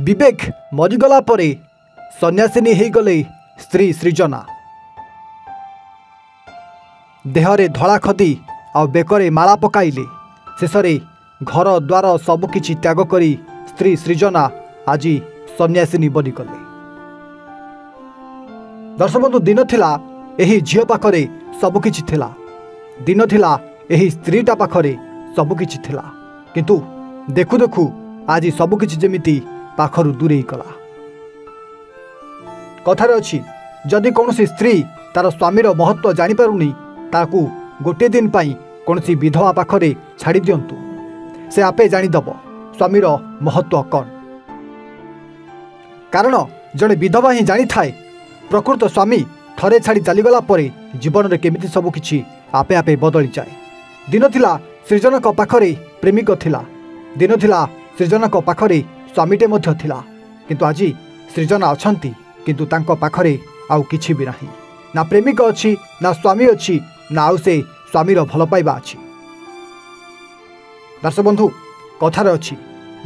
विवेक मरीगला परे सन्यासिनी हो गले स्त्री सृजना। देहरे धड़ा खदी आ बेकरे माला पकाइले शेषे घर द्वार सबकिछि त्याग करी स्त्री सृजना आज सन्यासिनी बनिगले। दर्शक बंधु दिन थिला एही झियो पाखरे सबकिछि थिला, दिन थिला एही स्त्रीटा पाखरे सबकिछि थिला, किंतु देखु देखु आज सबकिछि जेमिति पाखरु दूरेई गला। कथार अछि जदि कौनसी स्त्री तार स्वामीर महत्व जानी पारुनी ताकू गोटे दिन पाई कौनसी विधवा पाखरे छाड़ी दियंतु, से आपे जानीदब स्वामीर महत्व कौन। कारण जड़े विधवा ही जानी थाए प्रकृत स्वामी थरे छाड़ी चलीगला परे जीवन में केमिति सबकिछि आपे आपे बदली जाए। दिन थिला सृजनक पाखरे प्रेमिक थिला, दिन थिला सृजनक पाखरे स्वामीटे मध्य थिला, किंतु आज सृजना अछंती किंतु तांको पाखरे आउ किछि भी नाही, ना प्रेमिक अछि ना स्वामी अछि ना आउ से स्वामीर भल पाइबा अछि। दर्शक बंधु कथार अछि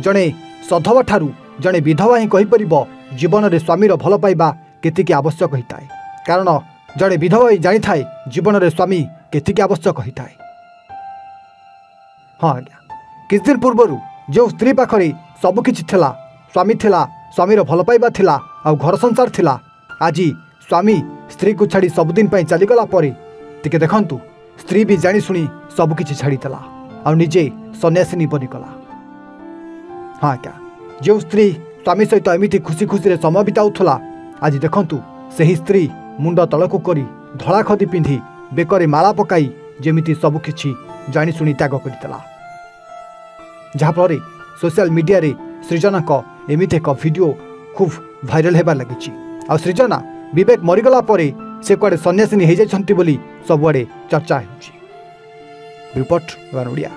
जणे सधवा ठारू जणे विधवा ही कहि परिबो जीवन में स्वामीर भल पाइबा केतिकी आवश्यक होइताए। कारण जणे विधवा ही जानी थाए जीवन में स्वामी केतिकी आवश्यक होइताए। हाँ आज्ञा, किछ दिन पूर्व जो स्त्री पाखरे सबकिछि थिला, स्वामी थिला, स्वामीर भल पाइबा थिला आ घर संसार थिला, आज स्वामी स्त्री को छाड़ी सबुदिन पाई चलीगला परे टिके देखंतु स्त्री भी जानी शुणी सबकिछि छाड़ीदेला आ निजे सन्यासिनी बनिगला। हाँ क्या, जो स्त्री स्वामी सहित एमिति खुशी खुशी रे समय बिताउथला आज देखंतु सही स्त्री मुंड तलकू करी धड़ा खदी पिंधि बेकरे माला पकाई जेमिति सबकिछि जानी शुणी त्याग करदेला। जहाँफल सोशल मीडिया रे सृजनाक एमिति एक वीडियो खूब भाइराल होबार लगी। आ सृजना विवेक मरीगला परे से कुआडे सन्यासिनी हो जाइछंती बोली सबुआडे चर्चा होउछि। Report one Odia.